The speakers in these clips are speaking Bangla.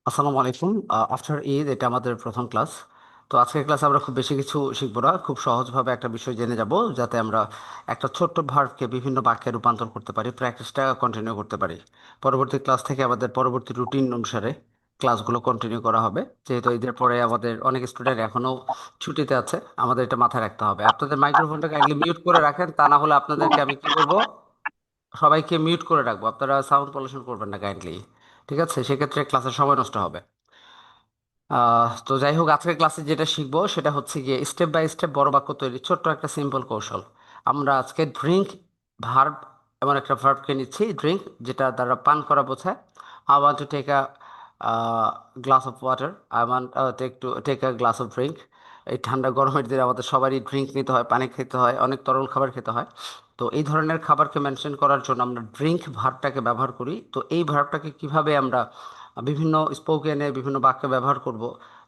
আসসালামু আলাইকুম। আফটার ঈদ এটা আমাদের প্রথম ক্লাস। তো আজকের ক্লাসে আমরা খুব বেশি কিছু শিখবো না, খুব সহজভাবে একটা বিষয় জেনে যাব, যাতে আমরা একটা ছোট্ট ভার্বকে বিভিন্ন বাক্যে রূপান্তর করতে পারি, প্র্যাকটিসটা কন্টিনিউ করতে পারি। পরবর্তী ক্লাস থেকে আমাদের পরবর্তী রুটিন অনুসারে ক্লাসগুলো কন্টিনিউ করা হবে, যেহেতু ঈদের পরে আমাদের অনেক স্টুডেন্ট এখনো ছুটিতে আছে। আমাদের এটা মাথায় রাখতে হবে। আপনাদের মাইক্রোফোনটা কাইন্ডলি মিউট করে রাখেন, তা না হলে আপনাদেরকে আমি কি করব, সবাইকে মিউট করে রাখবো। আপনারা সাউন্ড পলিউশন করবেন না কাইন্ডলি। ঠিক আছে, সেক্ষেত্রে ক্লাসের সময় নষ্ট হবে। তো যাই হোক, আজকের ক্লাসে যেটা শিখবো সেটা হচ্ছে গিয়ে স্টেপ বাই স্টেপ বড় বাক্য তৈরি, ছোট্ট একটা সিম্পল কৌশল। আমরা আজকে ড্রিঙ্ক ভার্ব, এমন একটা ভার্বকে নিচ্ছি, ড্রিঙ্ক, যেটা দ্বারা পান করা বোঝায়। I want to take a glass of water, I want take a glass of drink. এই ঠান্ডা গরমের দিনে আমাদের সবারই ড্রিঙ্ক নিতে হয়, পানি খেতে হয়, অনেক তরল খাবার খেতে হয়। তো এই ধরনের খাবারকে মেনশন করার জন্য আমরা ড্রিঙ্ক ভার্বটাকে ব্যবহার করি। তো এই ভার্বটাকে কিভাবে আমরা বিভিন্ন স্পোকেনে বিভিন্ন বাক্যে ব্যবহার করব,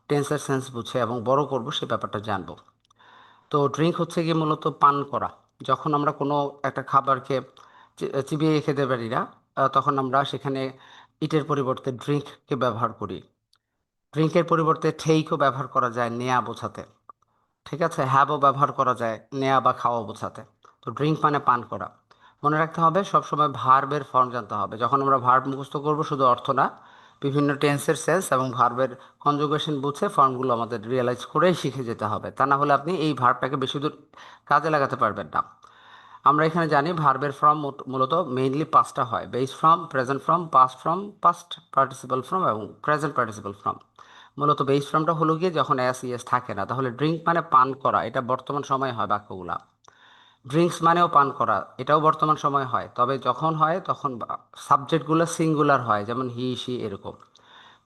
টেন্সের সেন্স বুঝে এবং বড় করব, সে ব্যাপারটা জানবো। তো ড্রিঙ্ক হচ্ছে গিয়ে মূলত পান করা। যখন আমরা কোনো একটা খাবারকে চিবিয়ে খেতে পারি না, তখন আমরা সেখানে ইটের পরিবর্তে ড্রিঙ্ককে ব্যবহার করি। ড্রিঙ্কের পরিবর্তে ঠেইকও ব্যবহার করা যায় নেয়া বোঝাতে। ঠিক আছে, হ্যাভও ব্যবহার করা যায় নেয়া বা খাওয়া বোঝাতে। তো ড্রিঙ্ক মানে পান করা। মনে রাখতে হবে সবসময় ভার্বের ফর্ম জানতে হবে। যখন আমরা ভার্ব মুখস্থ করব, শুধু অর্থ না, বিভিন্ন টেন্সের সেন্স এবং ভার্বের কনজুগেশন বুঝে ফর্মগুলো আমাদের রিয়েলাইজ করেই শিখে যেতে হবে। তা না হলে আপনি এই ভার্বটাকে বেশি দূর কাজে লাগাতে পারবেন না। আমরা এখানে জানি ভার্বের ফর্ম মূলত মেইনলি পাঁচটা হয়: base form, present form, past participle form এবং প্রেজেন্ট পার্টিসিপাল ফর্ম। মূলত বেস ফর্মটা হলো গিয়ে যখন এস ইএস থাকে না। তাহলে ড্রিঙ্ক মানে পান করা, এটা বর্তমান সময়ে হয় বাক্যগুলা। ড্রিঙ্কস মানেও পান করা, এটাও বর্তমান সময় হয়, তবে যখন হয় তখন সাবজেক্টগুলো সিঙ্গুলার হয়, যেমন হি সি এরকম।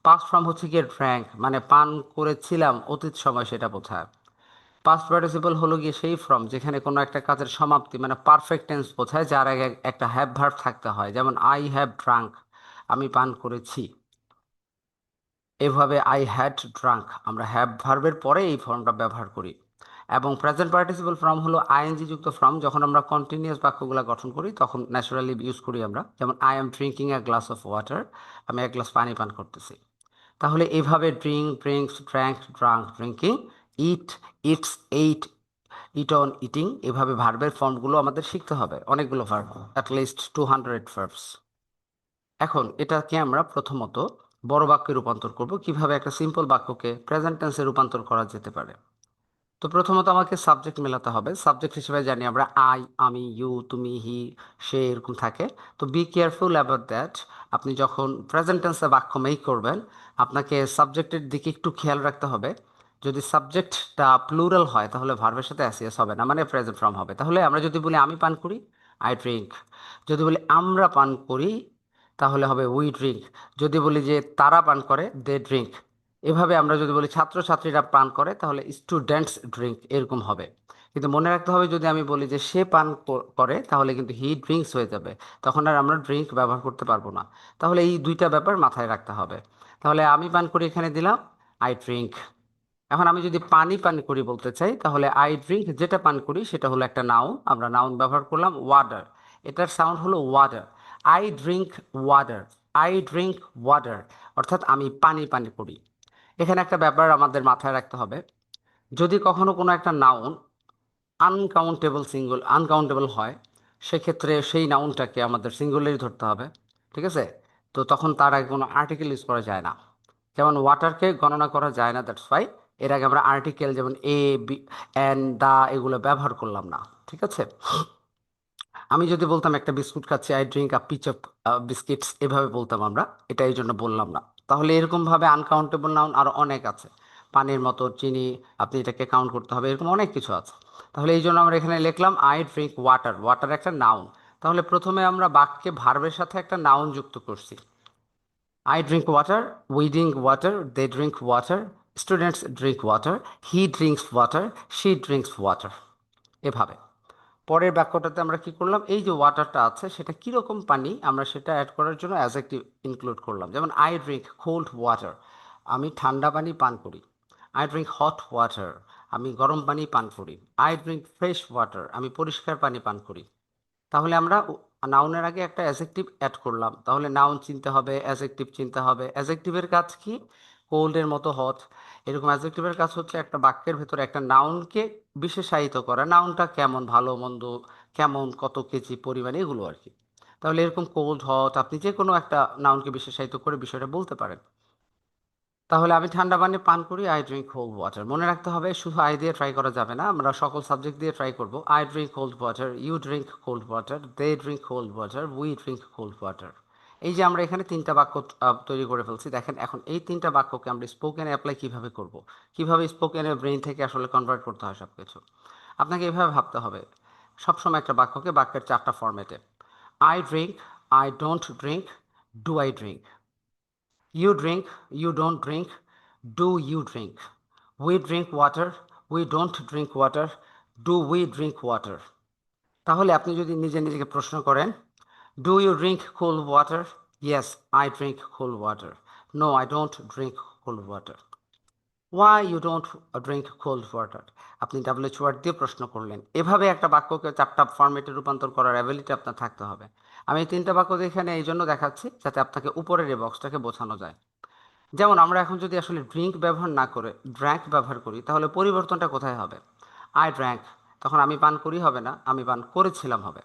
পাস্ট ফর্ম হচ্ছে গিয়ে ড্র্যাঙ্ক, মানে পান করেছিলাম, অতীত সময় সেটা বোঝায়। পাস্ট পার্টিসিপল হলো গিয়ে সেই ফর্ম যেখানে কোনো একটা কাজের সমাপ্তি, মানে পারফেক্ট টেন্স বোঝায়, যার আগে একটা হ্যাভ ভার্ব থাকতে হয়, যেমন আই হ্যাভ ড্রাঙ্ক, আমি পান করেছি। এভাবে আই হ্যাড ড্রাঙ্ক, আমরা হ্যাভ ভার্বের পরে এই ফর্মটা ব্যবহার করি। এবং প্রেজেন্ট পার্টিসিপল ফর্ম হলো আইএনজি যুক্ত ফর্ম। যখন আমরা কন্টিনিউয়াস বাক্যগুলো গঠন করি তখন ন্যাচারালি ইউজ করি আমরা, যেমন I am drinking a glass of water, আমি এক গ্লাস পানি পান করতেছি। তাহলে এইভাবে drink, drinks, drank, drunk, drinking, eat, eats, ate, eat on, eating, এভাবে ভার্বের ফর্মগুলো আমাদের শিখতে হবে। অনেকগুলো ভার্ব, অ্যাটলিস্ট 200 ভার্বস। এখন এটাকে আমরা প্রথমত বড় বাক্যে রূপান্তর করব। কিভাবে একটা সিম্পল বাক্যকে প্রেজেন্ট টেন্সে রূপান্তর করা যেতে পারে। তো প্রথমত আমাকে সাবজেক্ট মেলাতে হবে। সাবজেক্ট হিসেবে জানি আমরা আই, আমি, ইউ, তুমি, হি, সে, এরকম থাকে। তো বি কেয়ারফুল অ্যাবাউট দ্যাট। আপনি যখন প্রেজেন্ট টেন্সে বাক্য মেক করবেন, আপনাকে সাবজেক্টের দিকে একটু খেয়াল রাখতে হবে। যদি সাবজেক্টটা প্লুরাল হয় তাহলে ভার্বের সাথে অ্যাসিয়াস হবে না, মানে প্রেজেন্ট ফর্ম হবে। তাহলে আমরা যদি বলি আমি পান করি, আই ড্রিঙ্ক। যদি বলি আমরা পান করি, তাহলে হবে উই ড্রিঙ্ক। যদি বলি যে তারা পান করে, দে ড্রিঙ্ক। এভাবে আমরা যদি বলি ছাত্রছাত্রীরা পান করে, তাহলে স্টুডেন্টস ড্রিঙ্ক, এরকম হবে। কিন্তু মনে রাখতে হবে, যদি আমি বলি যে সে পান করে, তাহলে কিন্তু হি ড্রিঙ্কস হয়ে যাবে। তখন আর আমরা ড্রিঙ্ক ব্যবহার করতে পারবো না। তাহলে এই দুইটা ব্যাপার মাথায় রাখতে হবে। তাহলে আমি পান করি এখানে দিলাম আই ড্রিঙ্ক। এখন আমি যদি পানি পান করি বলতে চাই, তাহলে আই ড্রিঙ্ক, যেটা পান করি সেটা হলো একটা নাউন, আমরা নাউন ব্যবহার করলাম ওয়াটার। এটার সাউন্ড হলো water. I drink water, I drink water, অর্থাৎ আমি পানি পান করি। এখানে একটা ব্যাপার আমাদের মাথায় রাখতে হবে, যদি কখনো কোনো একটা নাউন আনকাউন্টেবল হয়, সেক্ষেত্রে সেই নাউনটাকে আমাদের সিঙ্গুলারই ধরতে হবে। ঠিক আছে, তো তখন তার আগে কোনো আর্টিকেল ইউজ করা যায় না। যেমন ওয়াটারকে গণনা করা যায় না, দ্যাটস ওয়াই এর আগে আমরা আর্টিকেল যেমন এ, বি, অ্যান, দা, এগুলো ব্যবহার করলাম না। ঠিক আছে, আমি যদি বলতাম একটা বিস্কুট খাচ্ছি, I drink a piece of biscuits, এভাবে বলতাম আমরা, এটা এই জন্য বললাম না। তাহলে এরকমভাবে আনকাউন্টেবল নাউন আরও অনেক আছে। পানির মতো চিনি, আপনি এটাকে কাউন্ট করতে হবে, এরকম অনেক কিছু আছে। তাহলে এই জন্য আমরা এখানে লিখলাম আই ড্রিঙ্ক ওয়াটার, ওয়াটার একটা নাউন। তাহলে প্রথমে আমরা বাক্যে ভার্বের সাথে একটা নাউন যুক্ত করছি। I drink water, we drink water, they drink water, students drink water, he drinks water, she drinks water, এভাবে। পরের বাক্যটাতে আমরা কি করলাম, এই যে ওয়াটারটা আছে সেটা কিরকম পানি, আমরা সেটা অ্যাড করার জন্য অ্যাডজেক্টিভ ইনক্লুড করলাম। যেমন আই ড্রিঙ্ক কোল্ড ওয়াটার, আমি ঠান্ডা পানি পান করি। আই ড্রিঙ্ক হট ওয়াটার, আমি গরম পানি পান করি। আই ড্রিঙ্ক ফ্রেশ ওয়াটার, আমি পরিষ্কার পানি পান করি। তাহলে আমরা নাউনের আগে একটা অ্যাজেক্টিভ অ্যাড করলাম, তাহলে নাউন চিনতে হবে, অ্যাজেক্টিভ চিনতে হবে। অ্যাজেক্টিভের কাজ কি? কোল্ডের মতো হট। এরকম অ্যাজেক্টিভের কাজ হচ্ছে একটা বাক্যের ভেতরে একটা নাউনকে বিশেষায়িত করা, নাউনটা কেমন, ভালো মন্দ, কেমন, কত কেজি পরিমাণে, এগুলো আর কি। তাহলে এরকম কোল্ড হট আপনি যে কোনো একটা নাউনকে বিশেষায়িত করে বিষয়টা বলতে পারেন। তাহলে আমি ঠান্ডা পানি পান করি, আই ড্রিঙ্ক কোল্ড ওয়াটার। মনে রাখতে হবে শুধু আই দিয়ে ট্রাই করা যাবে না, আমরা সকল সাবজেক্ট দিয়ে ট্রাই করব। I drink cold water, you drink cold water, they drink cold water, we drink cold water. এই যে আমরা এখানে তিনটা বাক্য তৈরি করে ফেলছি। দেখেন এখন এই তিনটা বাক্যকে আমরা স্পোকেনে অ্যাপ্লাই কিভাবে করব, কিভাবে স্পোকেনে ব্রেন থেকে আসলে কনভার্ট করতে হয় সব কিছু। আপনাকে এভাবে ভাবতে হবে সবসময় একটা বাক্যকে বাক্যের চারটা ফরম্যাটে। I drink, I don't drink, do I drink. You drink, you don't drink, do you drink? We drink water, we don't drink water, do we drink water? তাহলে আপনি যদি নিজে নিজেকে প্রশ্ন করেন, do you drink cold water? Yes, I drink cold water. No, I don't drink cold water. Why you don't drink cold water? আপনি ডাব্লিউএইচ ওয়ার্ড দিয়ে প্রশ্ন করলেন। এভাবে একটা বাক্যকে চারটা ফরম্যাটে রূপান্তর করার অ্যাবিলিটি আপনার থাকতে হবে। আমি এই তিনটা বাক্য এখানে এই জন্য দেখাচ্ছি যাতে আপনাকে উপরের এই বক্সটাকে বোঝানো যায়। যেমন আমরা এখন যদি আসলে ড্রিঙ্ক ব্যবহার না করে ড্র্যাঙ্ক ব্যবহার করি, তাহলে পরিবর্তনটা কোথায় হবে? আই ড্র্যাঙ্ক, তখন আমি পান করি হবে না, আমি পান করেছিলাম হবে।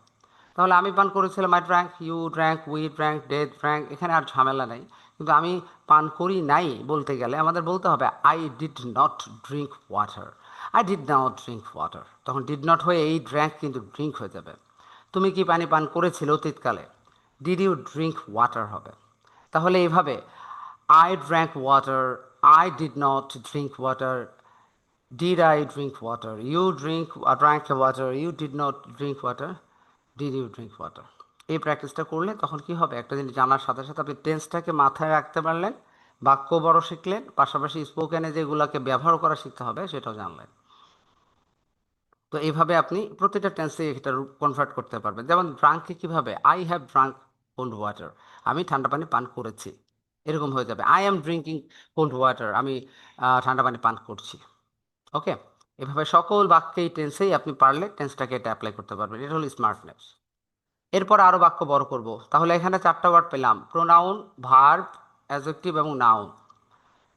তাহলে আমি পান করেছিলাম, I drank, you drank, we drank, they drank, এখানে আর ঝামেলা নেই। কিন্তু আমি পান করি নাই বলতে গেলে আমাদের বলতে হবে I did not drink water. I did not drink water, তখন ডিড নট হয়ে এই ড্র্যাঙ্ক কিন্তু ড্রিঙ্ক হয়ে যাবে। তুমি কি পানি পান করেছিলে অতীতকালে? ডিড ইউ ড্রিঙ্ক ওয়াটার হবে। তাহলে এইভাবে I drank water, I did not drink water, did I drink water? You drank water, you did not drink water, did you drink water? এই প্র্যাকটিসটা করলে তখন কি হবে, একটা জিনিস জানার সাথে সাথে আপনি টেন্সটাকে মাথায় রাখতে পারলেন, বাক্য বড় শিখলেন, পাশাপাশি স্পোকেনে যেগুলোকে ব্যবহার করা শিখতে হবে সেটাও জানলেন। তো এইভাবে আপনি প্রতিটা টেন্সে এটা কনভার্ট করতে পারবেন। যেমন ড্রাঙ্ককে কিভাবে, I have drunk cold water, আমি ঠান্ডা পানি পান করেছি, এরকম হয়ে যাবে। I am drinking cold water, আমি ঠান্ডা পানি পান করছি। ওকে, এভাবে সকল বাক্যেই টেন্সেই আপনি পারলে টেন্সটাকে এটা অ্যাপ্লাই করতে পারবেন। এটা হলো স্মার্টনেস। এরপর আরও বাক্য বড় করব। তাহলে এখানে চারটা ওয়ার্ড পেলাম, প্রোনাউন, ভার্ব, অ্যাডজেক্টিভ এবং নাউন।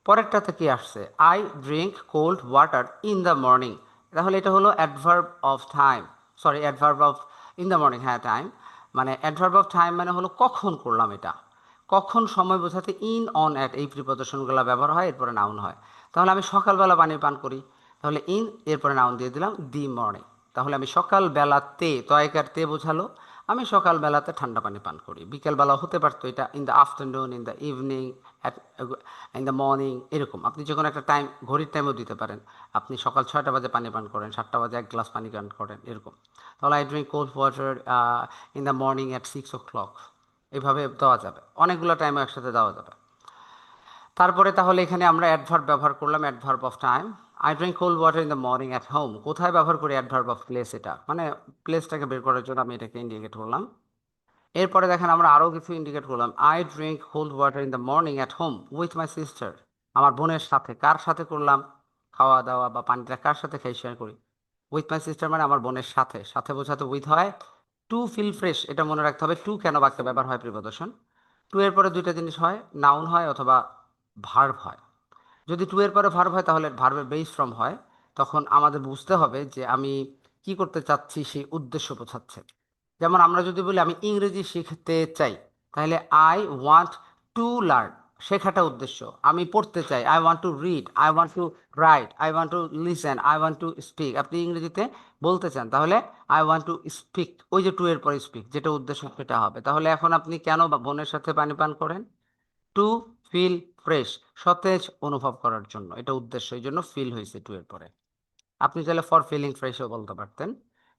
পরেরটাতে কি আসছে? I drink cold water in the morning. তাহলে এটা হলো adverb of time, sorry adverb of in the morning, হ্যাঁ টাইম, মানে অ্যাডভার্ব অফ টাইম মানে হলো কখন করলাম এটা, কখন সময় বোঝাতে ইন, অন, অ্যাট এই প্রিপোজিশনগুলো ব্যবহার হয়, এরপরে নাউন হয়। তাহলে আমি সকালবেলা পানি পান করি, তাহলে ইন, এরপরে নাউন দিয়ে দিলাম দি মর্নিং। তাহলে আমি সকালবেলাতে, তয়কার তে বোঝালো আমি সকালবেলাতে ঠান্ডা পানি পান করি। বিকেলবেলা হতে পারতো এটা in the afternoon, in the evening, at in the morning, এরকম আপনি যে কোনো একটা টাইম, ঘড়ির টাইমও দিতে পারেন। আপনি সকাল 6টা বাজে পানি পান করেন, 7টা বাজে এক গ্লাস পানি পান করেন, এরকম। তাহলে I drink cold water in the morning at 6 o'clock। এইভাবে দেওয়া যাবে, অনেকগুলো টাইমও একসাথে দেওয়া যাবে। তারপরে তাহলে এখানে আমরা অ্যাডভার্ব ব্যবহার করলাম, adverb of time. I drink cold water in the morning at home, কোথায় ব্যবহার করি? অ্যাডভার্ব অফ প্লেস, এটা মানে প্লেসটাকে বের করার জন্য আমি এটাকে ইন্ডিকেট করলাম। এরপরে দেখেন আমরা আরও কিছু ইন্ডিকেট করলাম। I drink cold water in the morning at home with my sister, আমার বোনের সাথে। কার সাথে করলাম? খাওয়া দাওয়া বা পানিটা কার সাথে খাই শেয়ার করি? উইথ মাই সিস্টার মানে আমার বোনের সাথে, সাথে বোঝাতে উইথ হয়। টু ফিল ফ্রেশ, এটা মনে রাখতে হবে, টু কেন বাক্যে ব্যবহার হয় প্রিপোজিশন। টু এর পরে দুইটা জিনিস হয়, নাউন হয় অথবা ভার্ব হয়। যদি টু এর পরে ভার্ব হয় তাহলে ভার্বের বেস ফর্ম হয়। তখন আমাদের বুঝতে হবে যে আমি কি করতে চাচ্ছি, সেই উদ্দেশ্য বোঝাচ্ছে। যেমন আমরা যদি বলি আমি ইংরেজি শিখতে চাই, তাহলে আই ওয়ান্ট টু লার্ন, শেখাটা উদ্দেশ্য। আমি পড়তে চাই, I want to read, I want two right, I want to listen, I want to speak. আপনি ইংরেজিতে বলতে চান, তাহলে আই ওয়ান্ট টু স্পিক, ওই যে টু এর পরে স্পিক, যেটা উদ্দেশ্য সেটা হবে। তাহলে এখন আপনি কেন বোনের সাথে পানি পান করেন? টু ফিল ফ্রেশ, সতেজ অনুভব করার জন্য, এটা উদ্দেশ্য, এই জন্য ফিল হয়েছে টু এর পরে। আপনি চাইলে ফর ফিলিং ফ্রেশও বলতে পারতেন।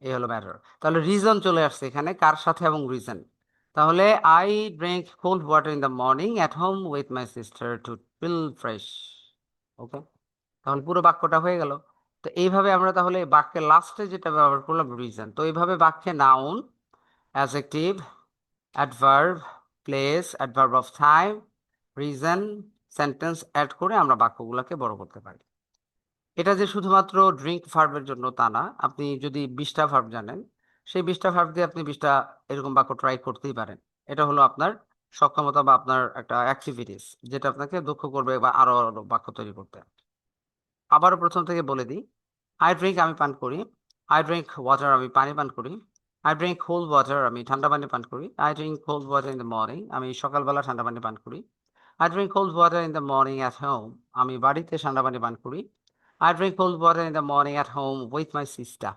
এই হলো ম্যাটার। তাহলে রিজন চলে আসছে এখানে, কার সাথে এবং রিজন। তাহলে I drink cold water in the morning at home with my sister to feel fresh. Okay, তাহলে পুরো বাক্যটা হয়ে গেল। তো এইভাবে আমরা তাহলে বাক্যের লাস্টে যেটা ব্যবহার করলাম রিজন। তো এইভাবে বাক্যে noun, adjective, adverb, place, adverb of time, reason, sentence add করে আমরা বাক্যগুলোকে বড় করতে পারি। এটা যে শুধুমাত্র ড্রিঙ্ক ভার্বের জন্য তা না, আপনি যদি 20টা ভার্ব জানেন, সেই 20টা ভার্ব দিয়ে আপনি 20টা এরকম বাক্য ট্রাই করতেই পারেন। এটা হলো আপনার সক্ষমতা বা আপনার একটা অ্যাক্টিভিটিস, যেটা আপনাকে দক্ষ করবে বা আরো আরো বাক্য তৈরি করতে। আবারও প্রথম থেকে বলে দিই। আই ড্রিঙ্ক, আমি পান করি। আই ড্রিঙ্ক ওয়াটার, আমি পানি পান করি। আই ড্রিঙ্ক কোল্ড ওয়াটার, আমি ঠান্ডা পানি পান করি। I drink cold water in the morning, আমি সকালবেলা ঠান্ডা পানি পান করি। I drink cold water in the morning at home, আমি বাড়িতে ঠান্ডা পানি পান করি। I drink cold water in the morning at home with my sister,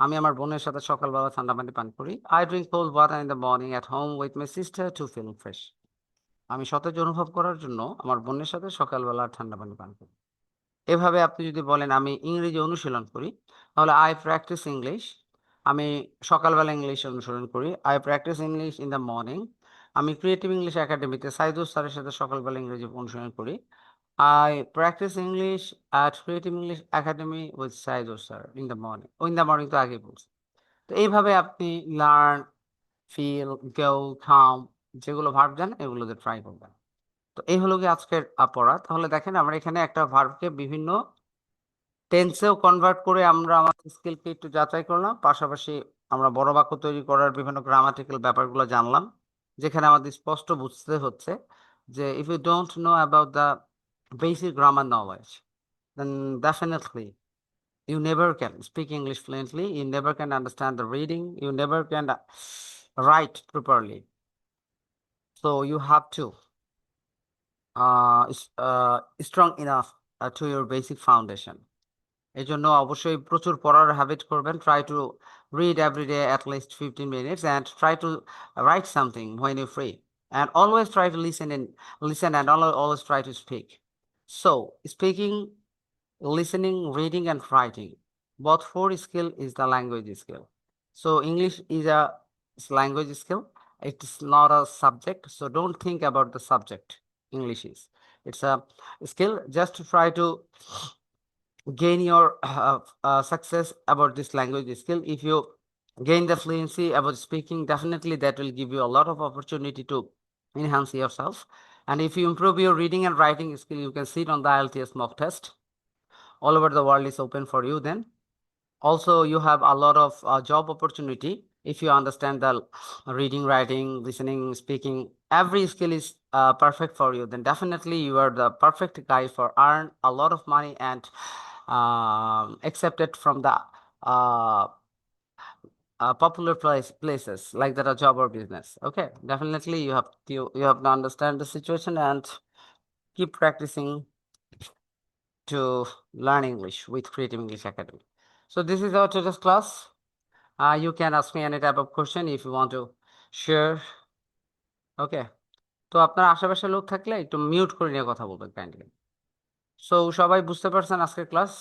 আমি আমার বোনের সাথে সকালবেলা ঠান্ডা পানি পান করি। I drink cold water in the morning at home with my sister to feel fresh, আমি সতেজ অনুভব করার জন্য আমার বোনের সাথে সকালবেলা ঠান্ডা পানি পান করি। এভাবে আপনি যদি বলেন আমি ইংরেজি অনুশীলন করি, তাহলে আই প্র্যাকটিস ইংলিশ, আমি সকালবেলা ইংলিশ অনুশীলন করি। I practise English in the morning, আমি ক্রিয়েটিভ ইংলিশ একাডেমিতে সাইদুস স্যারের সাথে সকালবেলা ইংরেজি অনুশীলন করি। I practise English at creative English academy with Saidus sir in the morning. In the morning তো আগে বলছি। তো এইভাবে আপনি লার্ন, ফিল, গো, কাম, যেগুলো ভার্ব জানেন এগুলোতে ট্রাই করবেন। তো এই হলো কি আজকের পড়া। তাহলে দেখেন আমরা এখানে একটা ভার্বকে বিভিন্ন টেন্সেও কনভার্ট করে আমরা আমাদের স্কিলকে একটু যাচাই করলাম, পাশাপাশি আমরা বড় বাক্য তৈরি করার বিভিন্ন গ্রামাটিক্যাল ব্যাপারগুলো জানলাম, যেখানে আমাদের স্পষ্ট বুঝতে হচ্ছে যে if you don't know about the basic grammar knowledge, then definitely you never can speak English fluently, you never can understand the reading, you never can write properly. So you have to strong enough to your basic foundation. এই জন্য অবশ্যই প্রচুর পড়ার হ্যাবিট করবেন। Try to read every day at least 15 minutes and try to write something when you free and always try to listen and always try to speak. So speaking, listening, reading, and writing, both four skill is the language skill. So English is a language skill. It's not a subject. So don't think about the subject. English is. It's a skill. Just to try to gain your success about this language skill. If you gain the fluency about speaking, definitely that will give you a lot of opportunity to enhance yourself. And if you improve your reading and writing skill, you can sit on the IELTS mock test. All over the world is open for you then. Also, you have a lot of job opportunity if you understand the reading, writing, listening, speaking. Every skill is perfect for you. Then definitely you are the perfect guy for earn a lot of money and accepted from the uh, popular places like that a job or business. Okay, definitely you have to understand the situation and keep practicing to learn English with Creative English Academy. So this is our today's class. You can ask me any type of question if you want to share. Okay. তো আপনার আশেপাশে লোক থাকলে একটু মিউট করে নিয়ে কথা বলবেন কাইন্ডলি। সো সবাই বুঝতে পারছেন আজকের ক্লাস?